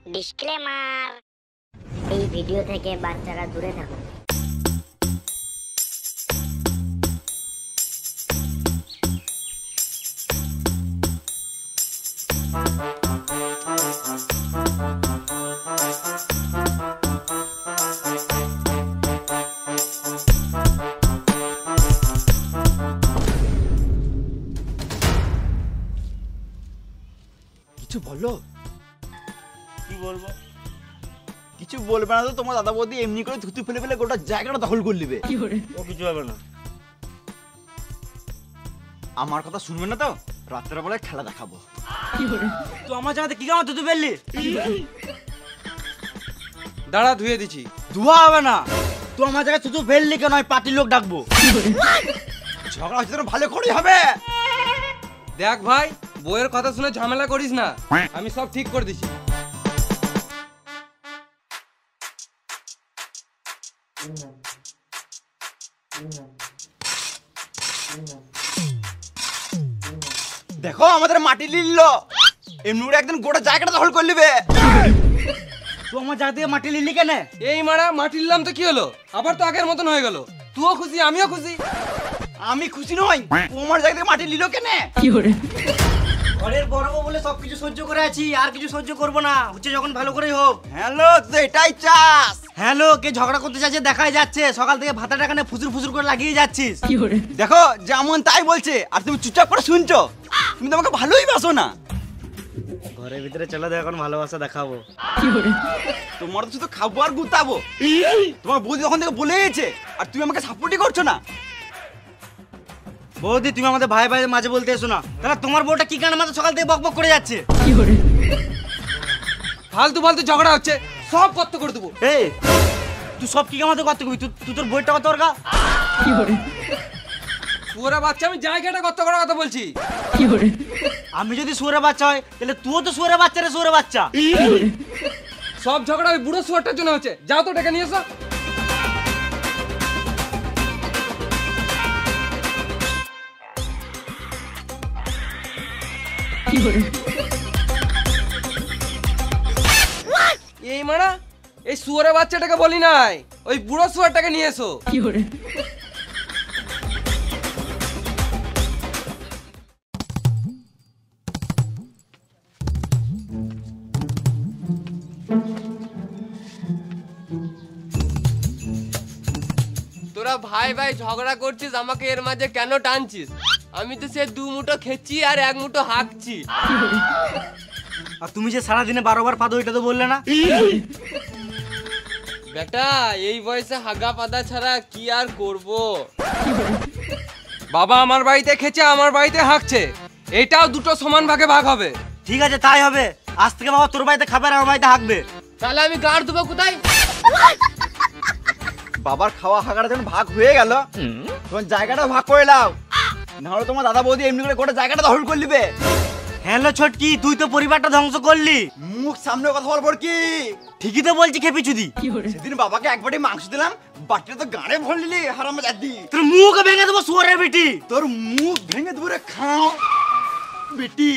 Disclaimer, এই video থেকে বাচ্চারা দূরে থাকুন। কিছু বলো। কি বলবো? কিছু বলবে না তো তোমার দাদা বৌদি এমনি করে থুতু ফেলে ফেলে গোটা জায়গাটা দখল করে নেবে। ও কিছু হবে না। আমার কথা শুনবে না তো, রাত্রের বেলায় খেলা দেখাবো। তুই আমার জায়গাতে কি কামা তুই ফেললি? দাঁড়া, ধুয়ে দিছি। ধোয়া হবে না, তুই আমার জায়গায় থুতু ফেললি কেন? আমি পার্টির লোক ডাকবো। ঝগড়া হচ্ছে তো ভালো করেই হবে। দেখ ভাই, বইয়ের কথা শুনে ঝামেলা করিস না, আমি সব ঠিক করে দিছি। দেখো আমাদের মাটি লিলল, এমনি করে একদিন গোটা জায়গাটা দখল করে নেবে। তুই আমার জায়গা থেকে মাটি লিলি কেন? এই মারা, মাটি নিলাম তো কি হলো? আবার তো আগের মতন হয়ে গেল। তুইও খুশি, আমিও খুশি। আমি খুশি নই, তোমার জায়গা থেকে মাটি লিল কেন? ঘরের বড় বউ বলে সবকিছু সহ্য করে আছি, আর কিছু সহ্য করবো না। হচ্ছে যখন ভালো করেই হোক। হ্যালো, তো এটাই চাস? হ্যালো, কে ঝগড়া করতে চাইছে দেখাই যাচ্ছে। সকাল থেকে ভাতাটা কানে ফুসুর ফুসুর করে লাগিয়ে যাচ্ছিস। দেখো যেমন তাই বলছে, আর তুমি চুপচাপ করে শুনছো। তুমি তো আমাকে ভালোই বাসো না। ঘরের ভিতরে চলে দেখ, এখন ভালোবাসা দেখাবো। তোমার তো শুধু খাবো আর গুতাবো। তোমার বৌদি তখন থেকে বলে গেছে, আর তুমি আমাকে সাপোর্টই করছো না। বৌদি, তুমি আমাদের ভাই ভাই মাঝে বলতে এসো না। তাহলে তোমার বউটা কি কারণে আমাদের সকাল থেকে বকবক করে যাচ্ছে? ফালতু ফালতু ঝগড়া হচ্ছে, সব কত করে দেবো। এই, তুই সব কি আমাদের করতে কবি? তুই তোর বইটা কত ওরকা? পুরা বাচ্চা, আমি জায়গাটা কত করার কথা বলছি। আমি যদি সুরে বাচ্চা হয়, তাহলে তুইও তো সুরে বাচ্চা রে, সুরে বাচ্চা। সব ঝগড়া ওই বুড়ো শুয়ারটার জন্য হচ্ছে। যাও তো টাকা নিয়ে এসো। এই মানা, এই শুয়ারের বাচ্চাটাকে বলি নাই, ওই বুড়ো শুয়ারটাকে নিয়ে এসো। তোরা ভাই ভাই ঝগড়া করছিস, আমাকে এর মাঝে কেন টানছিস? আমি তো সে 2 মুঠো খেচ্ছি আর 1 মুঠো হাঁকছি। আর তুমি যে সারাদিনে 12 বার পাদো, এটা তো বললে না? বেটা, এই বয়সে হাগা পাদা ছাড়া কি আর করব? বাবা আমার বাড়িতে খেছে, আমার বাড়িতে হাঁকছে, এটাও দুটো সমান ভাগে ভাগ হবে। ঠিক আছে, তাই হবে। আজ থেকে বাবা তোর বাড়িতে খাবে আর আমার বাড়িতে হাঁকবে। তাহলে আমি গাড় দেবো কোথায়? বাবার খাওয়া হাগাটা যখন ভাগ হয়ে গেল, তখন জায়গাটা ভাগ করে নাও, নাহলে তোমার দাদা বৌদি এমনি করে গোটা জায়গাটা দখল করে নেবে। হ্যালো ছটকি, তুই তো পরিবারটা ধ্বংস করলি। মুখ সামনে কথা বলবো কি? ঠিকই তো বলছি খেপি চুদি। সেদিন বাবাকে এক বাটি মাংস দিলাম, বাটিটা তো গাড়ে ভরে নিলি হারামজাদি। তোর মুখ ভেঙে দেবো শুয়োরের বেটি। তোর মুখ ভেঙে দেবো রে খাও বেটি।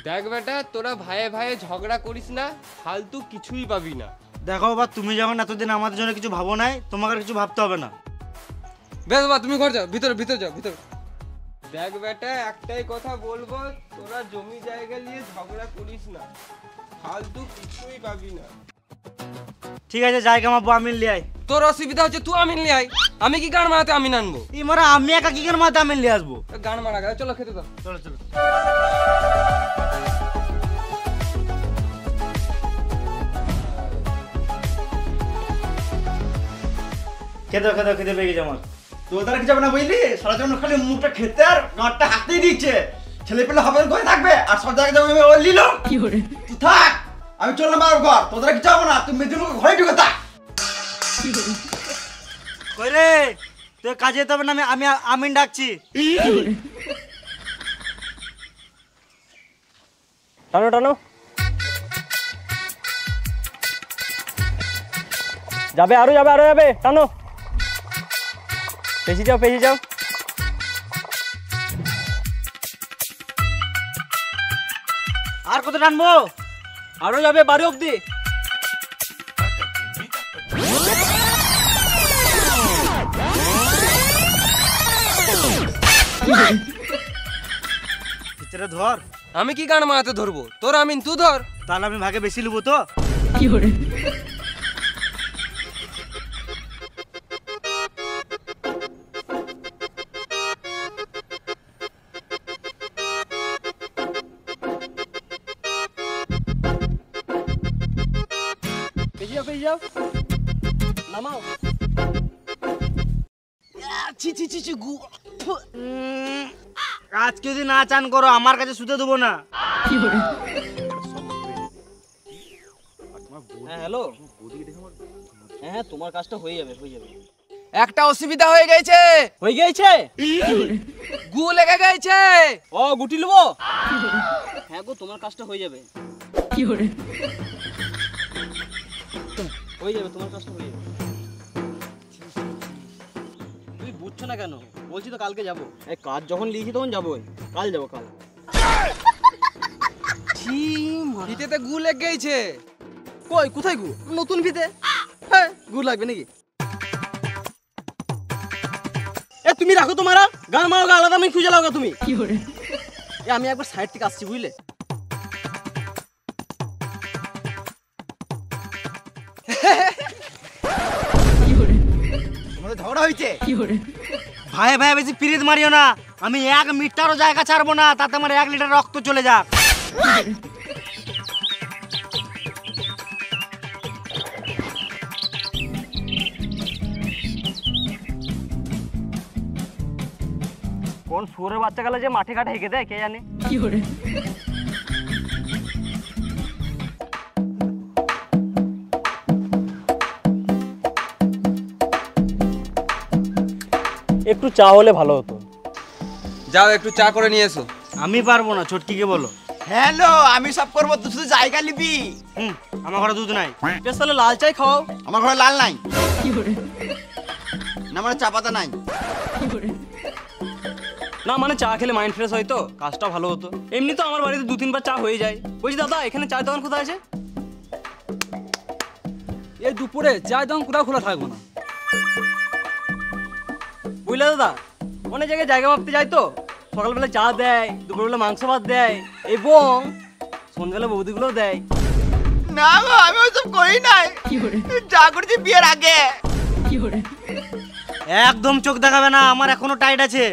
দেখ বেটা, তোরা ভাইয়ে ভাইয়ে ঝগড়া করিস না, ফালতু কিছুই পাবি না। দেখো বাবা, তুমি যখন এতদিন আমাদের জন্য কিছু ভাবো নাই, তোমাকে আর কিছু ভাবতে হবে না। বেশ বাবা, তুমি ঘর যাও, ভিতরে ভিতরে যাও, ভিতরে। দেখ বেটা, একটাই কথা বলবো, তোরা জমি জায়গা নিয়ে ঝগড়া করিস না, ফালতু কিছুই পাবি না। ঠিক আছে, জায়গা মাপবো, আমিন লিয়ে আয়। তোর অসুবিধা হচ্ছে, তুই আমিন নিয়ে আয়। আমি কি গান মারাতে আমিন আনবো? এই মারা, আমি একা কি করে মাথা আমিন লিয়ে আসবো? গান মারা গেল, চলো খেতে দাও। চলো চলো। খেতে পেয়ে গেছে আমার। তোর দ্বারা কি যাবে না বুঝলি? সারা জীবন খালি মুখটা খেতে আর গাঁটটা হাতেই দিচ্ছে। ছেলে পেলে হবে করে থাকবে, আর সব জায়গায় যাবে ও লিল। তুই থাক, আমি চললাম বাবার ঘর। তোর দ্বারা কি যাবো না, তুই মেয়েদের মুখে ঘরে ঢুকে থাক। কই রে, তুই কাজে যেতে হবে না? আমি আমিন ডাকছি। টানো টানো, যাবে আরো যাবে, আরো যাবে, টানো। পেছি যাও, পেছি যাও। আর কত টানবো? আরো যাবে বাড়ি অব্দি। ভিতরে ধর। আমি কি গান মারাতে ধরবো? তোর আমিন তুই ধর। তাহলে আমি ভাগে বেশি নেবো তো। পেয়ে যাও নামাও। আজকে যদি না চান করো আমার কাছে শুতে দেবো না। হ্যাঁ হ্যালো, হ্যাঁ তোমার কাজটা হয়ে যাবে হয়ে যাবে। একটা অসুবিধা হয়ে গেছে। হয়ে গেছে? গু লেগে গেছে। ও গুটি নেবো? হ্যাঁ গো তোমার কাজটা হয়ে যাবে হয়ে যাবে, তোমার কাজটা হয়ে যাবে। তুই বুঝছো না কেন? বলছি তো কালকে যাবো। এই কাজ যখন লিখি তখন যাবো, কাল যাবো কাল। ফিতেতে গু লেগে গেছে। কই কোথায় গু? নতুন ফিতে। হ্যাঁ গু লাগবে নাকি? এ তুমি রাখো তোমারা গান মারো, আলাদা আমি খুঁজে লাও তুমি। এ আমি একবার সাইড থেকে আসছি বুঝলে। তোমাদের ঝগড়া হয়েছে? ভাই ভাই বেশি পিরিত মারিও না। আমি 1 মিটারও জায়গা ছাড়বো না, তাতে আমার 1 লিটার রক্ত চলে যাক। কোন শুয়োরের বাচ্চা গেলে যে মাঠে ঘাটে হেঁকে দেয় কে জানে। একটু চা হলে ভালো হতো। যাও একটু চা করে নিয়ে এসো। আমি পারবো না, ছোটকিকে বলো। হ্যালো, আমি সব করবো, তুই শুধু জায়গা নিবি। আমার ঘরে দুধ নাই। বেশ তাহলে লাল চাই খাওয়াও। আমার ঘরে লাল নাই, না মানে চা পাতা নাই। না মানে চা খেলে মাইন্ড ফ্রেশ হয় তো, কাজটা ভালো হতো। এমনি তো আমার বাড়িতে 2-3 বার চা হয়ে যায়। বলছি দাদা এখানে চায়ের দোকান কোথায় আছে? এই দুপুরে চায়ের দোকান কোথাও খোলা থাকবো না। বুঝলে দাদা, অনেক জায়গায় জায়গা মাপতে যায় তো, সকালবেলা চা দেয়, দুপুরবেলা মাংস ভাত দেয়, এবং সন্ধ্যাবেলা বৌদিগুলোও দেয়। না গো, আমি ওইসব করি নাই, যা করেছি বিয়ের আগে। একদম চোখ দেখাবে না, আমার এখনো টাইট আছে।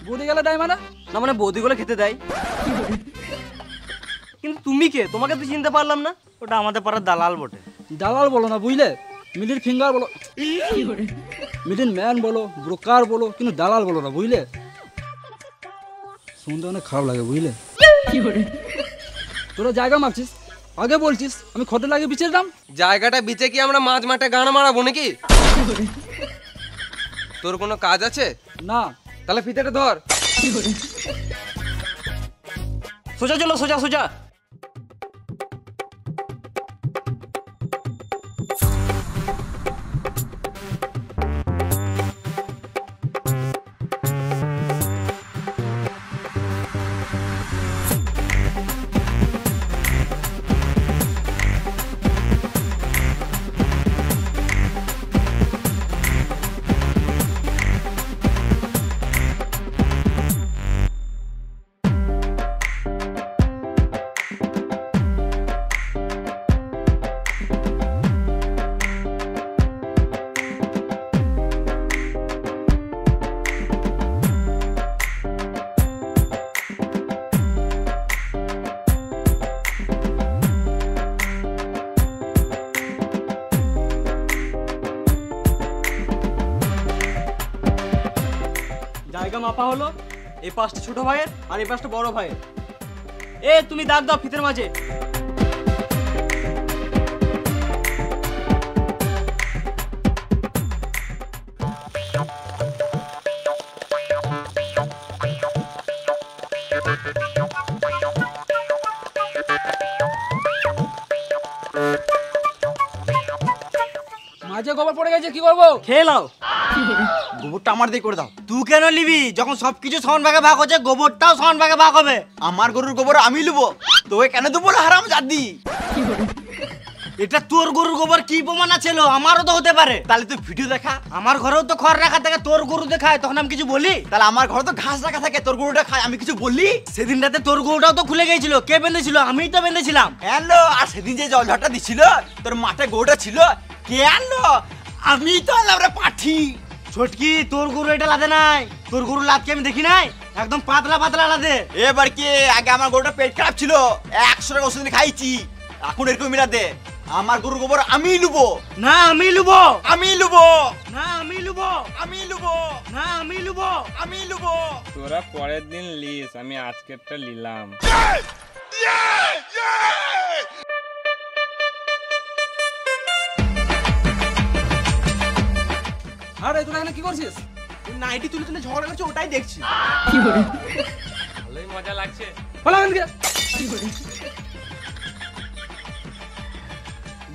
বৌদি গেলে দেয় মানে? না মানে বৌদিগুলো খেতে দেয়। কিন্তু তুমি কে? তোমাকে তো চিনতে পারলাম না। ওটা আমাদের পাড়ার দালাল বটে। দালাল বলো না বুঝলে, মিডিল ফিঙ্গার বলো, মিডিল ম্যান বলো, ব্রোকার বলো, কিন্তু দালাল বলো না বুঝলে। শুনতে অনেক খারাপ লাগে বুঝলে। তোরা জায়গা মাপছিস, আগে বলছিস আমি খটে লাগে বিচের দাম। জায়গাটা বিচে কি আমরা মাঝ মাঠে গান মারাবো নাকি? তোর কোনো কাজ আছে? না। তাহলে ফিতেটা ধর। সোজা চলো, সোজা সোজা। জায়গা মাপা হলো, এই পাশটা ছোট ভাইয়ের আর এই পাশটা বড় ভাইয়ের। এ তুমি দাগ দাও ফিতের মাঝে। মাঝে গোবর পড়ে গেছে, কি করবো? খেয়ে নাও। গোবরটা আমার দিয়ে করে দাও। তুই কেন নিবি? যখন সবকিছু সমান ভাগে ভাগ হচ্ছে, গোবরটাও সমান ভাগে ভাগ হবে। আমার গরুর গোবর আমি নেবো, তোকে কেন দেবো না হারাম জাদি? এটা তোর গরুর গোবর কি প্রমাণ আছে? আমারও তো হতে পারে। তাহলে তুই ভিডিও দেখা। আমার ঘরেও তো খড় রাখা থাকে, তোর গরু দেখায়, তখন আমি কিছু বলি? তাহলে আমার ঘরে তো ঘাস রাখা থাকে, তোর গরুটা খায়, আমি কিছু বললি? সেদিন রাতে তোর গরুটাও তো খুলে গিয়েছিল, কে বেঁধেছিল? আমিই তো বেঁধেছিলাম। হ্যালো, আর সেদিন যে জল ঝড়টা দিছিল, তোর মাঠে গরুটা ছিল, কে আনলো? আমি তো আনলাম রে পাঠি। ছোটকি, তোর গরু এটা লাদে নাই। তোর গরু লাদকে আমি দেখি নাই, একদম পাতলা পাতলা লাদে। এবার কি, আগে আমার গরুটা পেট খারাপ ছিল, 100 টাকা ওষুধ খাইছি, এখন এরকম মিলাতে। আমার গরুর গোবর আমি লুবো। না আমি লুবো, আমি লুবো। না আমি লুবো, আমি লুবো। না আমি লুবো, আমি লুবো। তোরা পরের দিন লিস, আমি আজকেরটা নিলাম। আরে তোরা এখানে কি করছিস? নাইটি তুলে তুলে ঝগড়া করছে, ওটাই দেখছি। ভালোই মজা লাগছে। বলা এখান থেকে।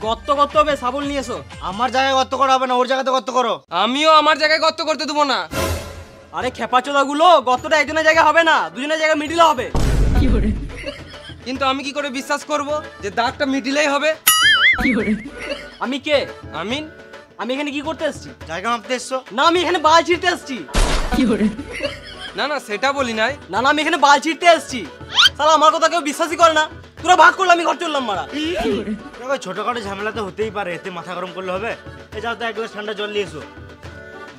গর্ত করতে হবে, সাবল নিয়ে এসো। আমার জায়গায় গর্ত করা হবে না, ওর জায়গাতে গর্ত করো। আমিও আমার জায়গায় গর্ত করতে দেবো না। আরে খেপাচোদা গুলো, গর্তটা একজনের জায়গায় হবে না, দুজনের জায়গায় মিডিলে হবে। কিন্তু আমি কি করে বিশ্বাস করব যে দাগটা মিডিলেই হবে? আমি কে? আমিন। আমি এখানে কি করতে এসেছি? জায়গা মাপতে এসছো? না, আমি এখানে বাল ছিঁড়তে এসেছি। না না, সেটা বলি নাই। না না, আমি এখানে বাল ছিঁড়তে এসেছি। শালা আমার কথা কেউ বিশ্বাসই করে না। তোরা ভাগ করলে আমি ঘর চললাম মারা। ছোটখাটো ঝামেলা তো হতেই পারে, এতে মাথা গরম করলে হবে? এই যাও তো এক গ্লাস ঠান্ডা জল নিয়ে এসো,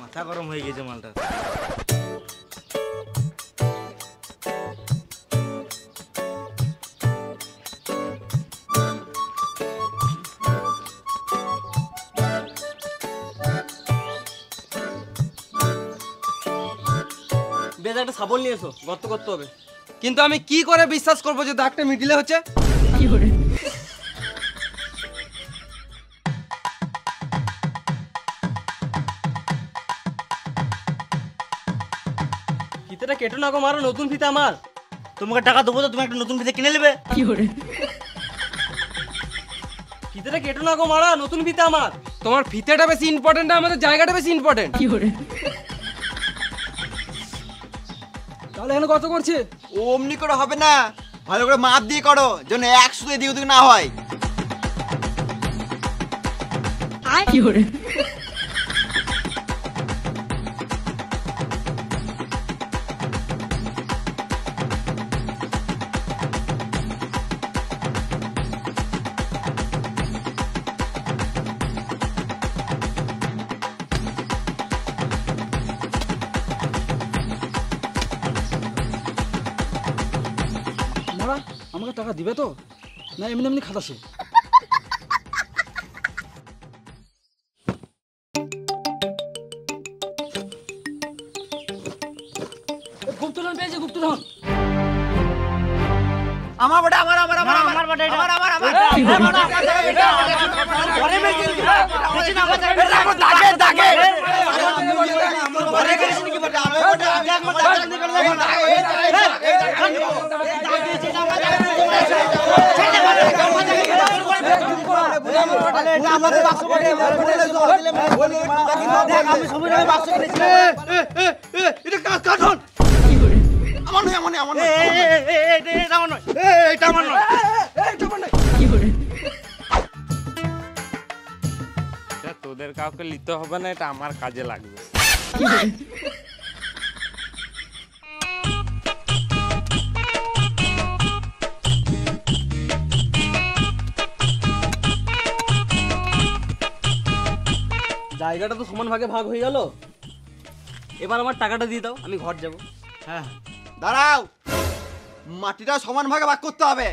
মাথা গরম হয়ে গেছে মালটা। বেশ, একটা সাবল নিয়ে এসো, গর্ত করতে হবে। কিন্তু আমি কি করে বিশ্বাস করব যে দাগটা মিডিলে হচ্ছে? ফিতেটা কেটো না গো, মারো, নতুন ফিতে আমার। তোমাকে টাকা দেবো তো তুমি একটা নতুন ফিতে কিনে নেবে। ফিতেটা কেটো না গো, মারা, নতুন ফিতে আমার। তোমার ফিতেটা বেশি ইম্পর্টেন্ট, আমাদের জায়গাটা বেশি ইম্পর্টেন্ট। তাহলে এখানে কত করছি? অমনি করে হবে না, ভালো করে মাপ দিয়ে করো, যেন 100 দিয়ে দিক না হয়। মারা, আমাকে টাকা দিবে তো? না এমনি এমনি খাতাছে? গুপ্তধন পেয়েছে, গুপ্তধন। আমার বড়, আমার আমার আমার আমার আমার বটে এটা। আমার আমার আমার ঘরে মেরে দিল। কিছু না, আমার জায়গায় দাগে দাগে আমার নয়, আমার নয়, আমার নয়। এটা আমার নয়, এটা আমার নয়। এটা তোদের কাউকে নিতে হবে না, এটা আমার কাজে লাগবে। জায়গাটা তো সমান ভাগে ভাগ হয়ে গেল, এবার আমার টাকাটা দিয়ে দাও, আমি ঘর যাব। হ্যাঁ, দাঁড়াও, মাটিটা সমান ভাগে ভাগ করতে হবে।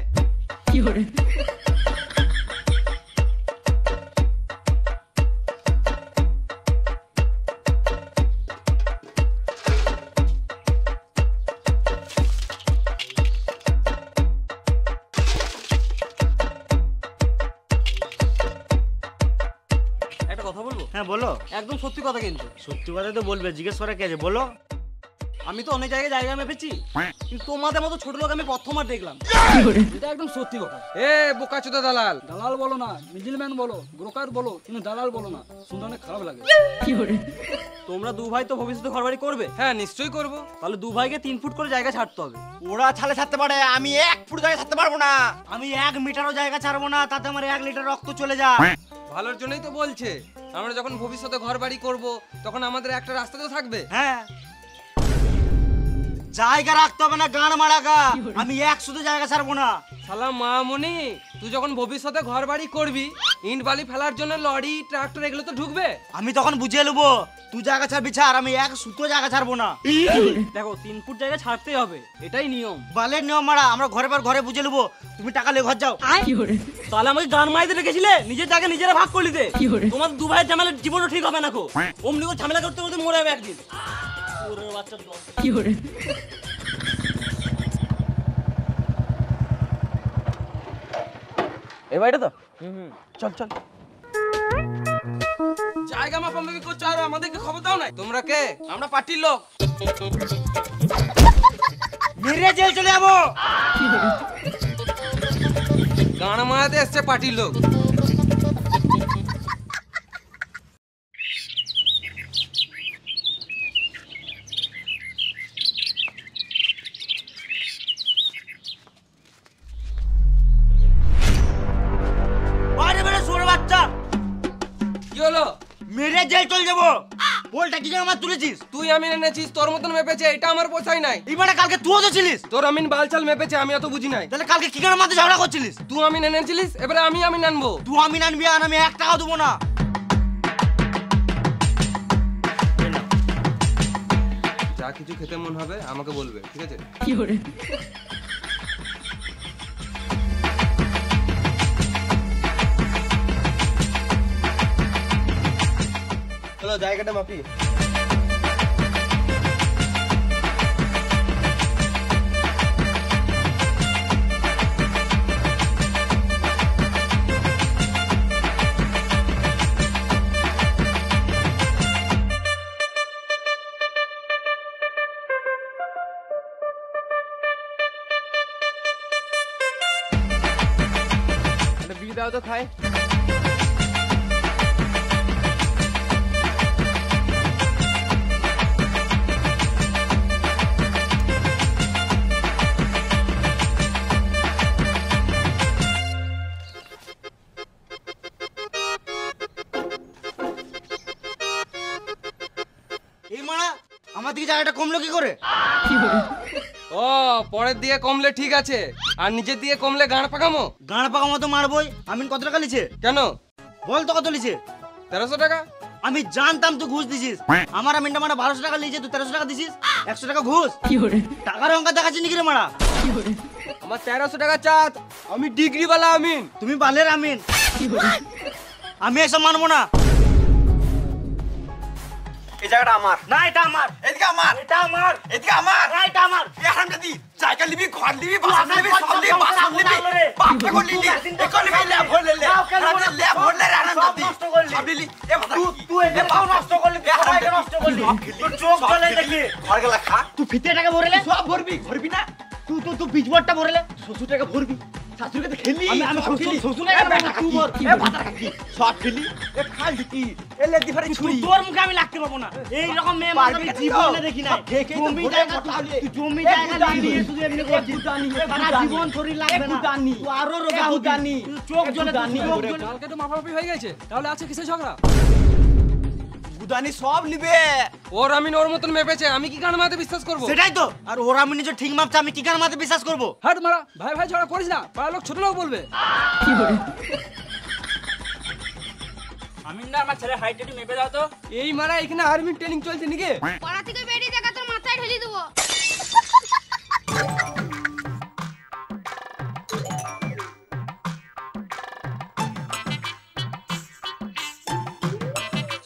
একটা কথা বলবো? হ্যাঁ বলো। একদম সত্যি কথা কিন্তু। সত্যি কথা তো বলবে, জিজ্ঞেস করা কে আছে বলো। আমি তো অনেক জায়গায় জায়গা মেপেছি, কিন্তু তোমাদের মতো ছোট লোক আমি প্রথমবার দেখলাম। এটা একদম সত্যি কথা। এ বোকাচোদা দালাল, দালাল বলো না, মিডলম্যান বলো, ব্রোকার বলো, কিন্তু দালাল বলো না, শুনতে অনেক খারাপ লাগে। তোমরা দু ভাই তো ভবিষ্যতে ঘরবাড়ি করবে, হ্যাঁ নিশ্চয়ই করব। তাহলে দু ভাইকে 3 ফুট করে জায়গা ছাড়তে হবে। ওরা ছালে ছাড়তে পারে, আমি 1 ফুট জায়গা ছাড়তে পারবো না। আমি 1 মিটারও জায়গা ছাড়বো না, তাতে আমার 1 লিটার রক্ত চলে যায়। ভালোর জন্যই তো বলছে, আমরা যখন ভবিষ্যতে ঘর বাড়ি করবো তখন আমাদের একটা রাস্তা তো থাকবে। হ্যাঁ, জায়গা রাখতে হবে না গান মারাগা, আমি 1 শুধু জায়গা ছাড়বো না। শালা মামুনি, তুই যখন ভবিষ্যতে ঘর বাড়ি করবি, ইট বালি ফেলার জন্য লরি ট্রাক্টর এগুলো তো ঢুকবে। আমি তখন বুঝিয়ে নেবো, তুই জায়গা ছাড়বি ছাড়, আমি 1 সুতো জায়গা ছাড়বো না। দেখো 3 ফুট জায়গা ছাড়তেই হবে, এটাই নিয়ম। বালের নিয়ম মারা, আমরা ঘরে পর ঘরে বুঝে নেবো। তুমি টাকা নিয়ে ঘর যাও। তাহলে আমাকে গান মাইতে রেখেছিলে, নিজের জায়গা নিজেরা ভাগ করে দিতে। তোমার দু ভাইয়ের ঝামেলা জীবনও ঠিক হবে না কো, অমনি করে ঝামেলা করতে করতে মরে যাবে একদিন। ওরে বাচ্চা দল। এ ভাইটা তো চল চল। জায়গা মাপামাপি করছো আর আমাদেরকে খবর দাও না। তোমরা কে? আমরা পার্টির লোক। মেরে জেল চলে যাবো। গান মারাতে এসছে পার্টির লোক। আরে মেরে সোরে বাচ্চা, কি হলো? মেরে জেল চলে যাবো। বলটা কি আমার তুলেছিস? তুই আমিন এনেছিস, তোর মতন মেপেছে, এটা আমার পোষাই নাই। এই মানে কালকে তুইও তো ছিলিস। তোর আমিন বালচাল মেপেছে, আমি অত বুঝি নাই। তাহলে কালকে কি করে মাঝে ঝগড়া করছিলিস? তুই আমিন এনেছিলিস, এবারে আমি আমিন আনবো। তুই আমি আনবি আর আমি 1 টাকাও দেবো না। যা কিছু খেতে মন হবে আমাকে বলবে, ঠিক আছে? চলো জায়গাটা মাপি। একটা বিড়ি দাও তো খাই। এই মারা আমার দিকে জায়গাটা কমলো কি করে? ও, পরের দিয়ে কমলে ঠিক আছে, আর নিজের দিয়ে কমলে গাঁড় পাকামো। গাঁড় পাকা মতো মারবই। আমি কত টাকা লিছে? কেন? বল তো কত লিছে? 1300 টাকা। আমি জানতাম তুই ঘুষ দিছিস। আমার আমিনটা মারা 1200 টাকা লিছে, তুই 1300 টাকা দিছিস। 100 টাকা ঘুষ। টাকার অঙ্ক দেখাচ্ছি নাকি রে মারা? আমার 1300 টাকা চাঁদ, আমি ডিগ্রিওয়ালা আমিন। তুমি বালের আমিন। আমি এসব মানবো না। এই জায়গাটা আমার। না এটা আমার। এদিকে আমার। এটা আমার। এদিকে আমার। না এটা আমার। এ হারামজাদি, জায়গা নিবি, ঘর নিবি, বাসন নিবি, সব নিবি, বাসন নিবি। বাপটা করে নিলি। এ করে নিবি, ল্যাব ভরলে লে। হারামজাদি, ল্যাব ভরলে রে হারামজাদি। সব নিলি। এ ভাতা কি? তুই এটাও নষ্ট করলি, তুই সবাইকে নষ্ট করলি। তোর চোখ জ্বলে দেখলি। ঘর গেলা খা। তুই ফিতে টাকা ভরলে? সব ভরবি, ভরবি না? তুই বীজবরটা ভরলে? শ্বশুর টাকা ভরবি। শাশুড়িকে তো খেলি। আমি সব খেলি। শ্বশুর এ টাকা বেটা তুই কি? ভর। এ ভাতা কি? সব খেলি। এ খাল কি? এ লেদি ভারি ছুরি। তোর মুখে আমি লাগতে পাবো না। এই রকম মেয়ে মানুষ আমি জীবনে দেখি নাই। জমি জায়গা তুই জমি জায়গা নিয়ে শুধু এমনি করছিস। সারা জীবন শরীর লাগবে না। তুই আরো রোগা হবি। তুই চোখ জ্বলে কালকে তো মাপামাপি হয়ে গেছে, তাহলে আছে কিসের ঝগড়া? গুদানি সব নিবে। ওর আমিন ওর মতন মেপেছে, আমি কি গান মারাতে বিশ্বাস করবো? সেটাই তো। আর ওরা আমি নিজে ঠিক মাপছে, আমি কি কার মাতে বিশ্বাস করবো? হাট মারা, ভাই ভাই ঝগড়া করিস না, পাড়ার লোক ছোট লোক বলবে। আমিন না আমার ছেলে হাইট একটু মেপে দাও তো। এই মারা এখানে আর্মি ট্রেনিং চলছে নাকি? পাড়া থেকে বেরিয়ে দেখা তোর মাথায় ঢেলে দেবো।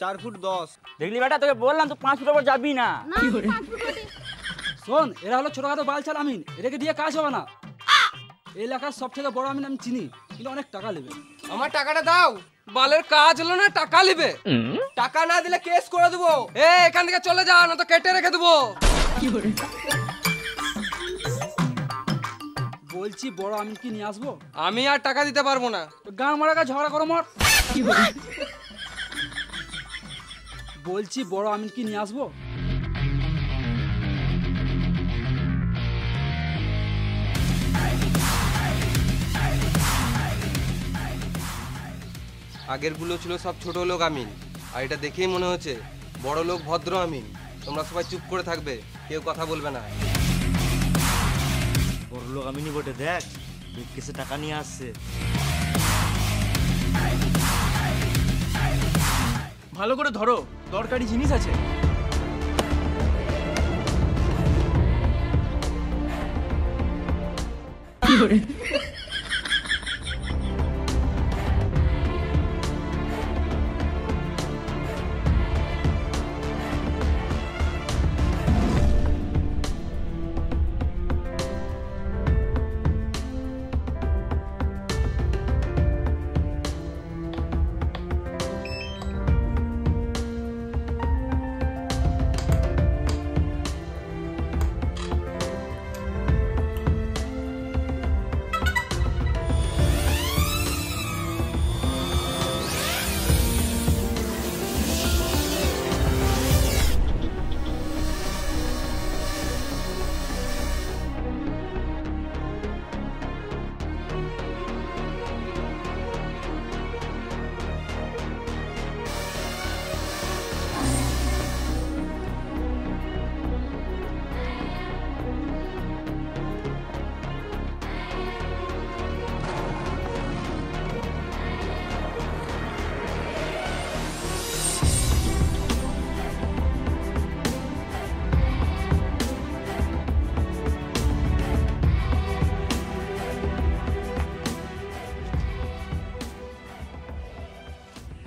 4 ফুট 10। দেখলি বেটা, তোকে বললাম তো 5 ফুট উপর যাবি না। না 5 ফুট ওঠে। শোন, এরা হলো ছোটখাটো বালচাল আমিন, এটাকে দিয়ে কাজ হবে না। এই এলাকার সব থেকে বড় আমিন আমি চিনি, কিন্তু অনেক টাকা নেবে। আমার টাকাটা দাও। বালের কাজ হলো না, টাকা নেবে। টাকা না দিলে কেস করে দেবো। এ এখান থেকে চলে যা, না তো কেটে রেখে দেবো। বলছি বড় আমিন কি নিয়ে আসবো? আমি আর টাকা দিতে পারবো না। তো গান মারা গা ঝগড়া করো মর। বলছি বড় আমিন কি নিয়ে আসবো? আগেরগুলো ছিল সব ছোট লোক আমিন, আর এটা দেখেই মনে হচ্ছে বড় লোক ভদ্র আমিন। তোমরা সবাই চুপ করে থাকবে, কেউ কথা বলবে না। বড় লোক আমিনই বটে, দেখ ব্রিফকেসে টাকা নিয়ে আসছে। ভালো করে ধরো, দরকারি জিনিস আছে।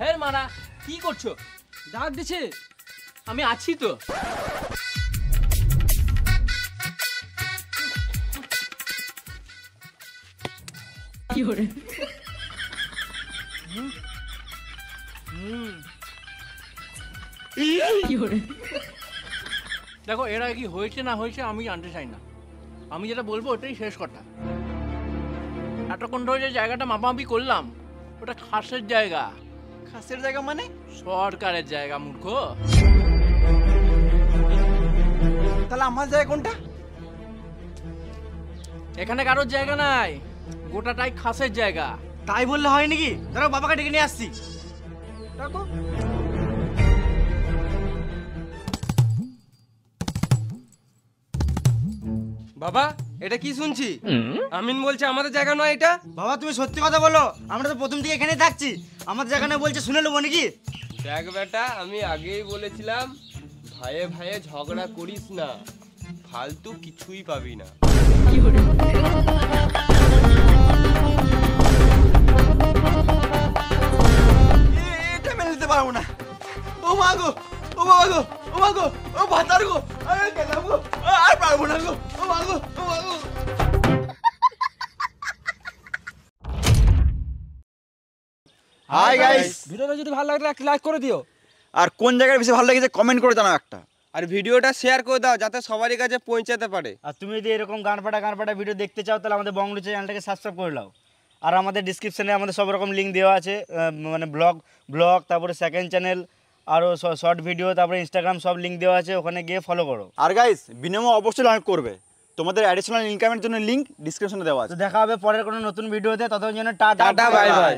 হ্যাঁ মারা, কি করছো? ডাক দিছে। আমি আছি তো। দেখো এরা কি হয়েছে না হয়েছে আমি জানতে চাই না, আমি যেটা বলবো ওটাই শেষ কথা। এতক্ষণ ধরে যে জায়গাটা মাপামাপি করলাম ওটা খাসের জায়গা। খাসের জায়গা মানে? সরকারের জায়গা মূর্খ। তাহলে আমার জায়গা কোনটা? এখানে কারোর জায়গা নাই, গোটাটাই খাসের জায়গা। তাই বললে হয় নাকি? ধরো বাবাকে ডেকে নিয়ে আসছি। দেখো বাবা, এটা কি শুনছি? আমিন বলছে আমাদের জায়গা নয় এটা। বাবা তুমি সত্যি কথা বলো, আমরা তো প্রথম থেকে এখানেই থাকছি, আমাদের জায়গা না বলছে শুনে নেবো নাকি? দেখ বেটা, আমি আগেই বলেছিলাম ভাইয়ে ভাইয়ে ঝগড়া করিস না, ফালতু কিছুই পাবি না। এটা মেনে নিতে পারবো না। ও মা গো, ও বাবা গো, ও মা গো, ও ভাতার গো, আরে গেলাম গো, আর পারবো না গো, ও মা গো, ও মা গো। হাই গাইস, ভিডিওটা যদি ভালো লাগে একটা লাইক করে দিও। আর কোন জায়গায় বেশি ভালো লেগেছে কমেন্ট করে জানাও একটা। আর ভিডিওটা শেয়ার করে দাও যাতে সবারই কাছে পৌঁছাতে পারে। আর তুমি যদি এরকম গান ফাটা ভিডিও দেখতে চাও তাহলে আমাদের বংলু চ্যানেলটাকে সাবস্ক্রাইব করে নাও। আর আমাদের ডিসক্রিপশনে আমাদের সব রকম লিঙ্ক দেওয়া আছে, মানে ব্লগ তারপরে সেকেন্ড চ্যানেল, আরও শর্ট ভিডিও, তারপরে ইনস্টাগ্রাম সব লিঙ্ক দেওয়া আছে, ওখানে গিয়ে ফলো করো। আর গাইস, বিনিময় অবশ্যই লাইক করবে, তোমাদের অ্যাডিশনাল ইনকামের জন্য লিঙ্ক ডিসক্রিপশনে দেওয়া আছে। তো দেখা হবে পরের কোনো নতুন ভিডিওতে, ততক্ষণ জন্য টাটা টাটা, বাই বাই।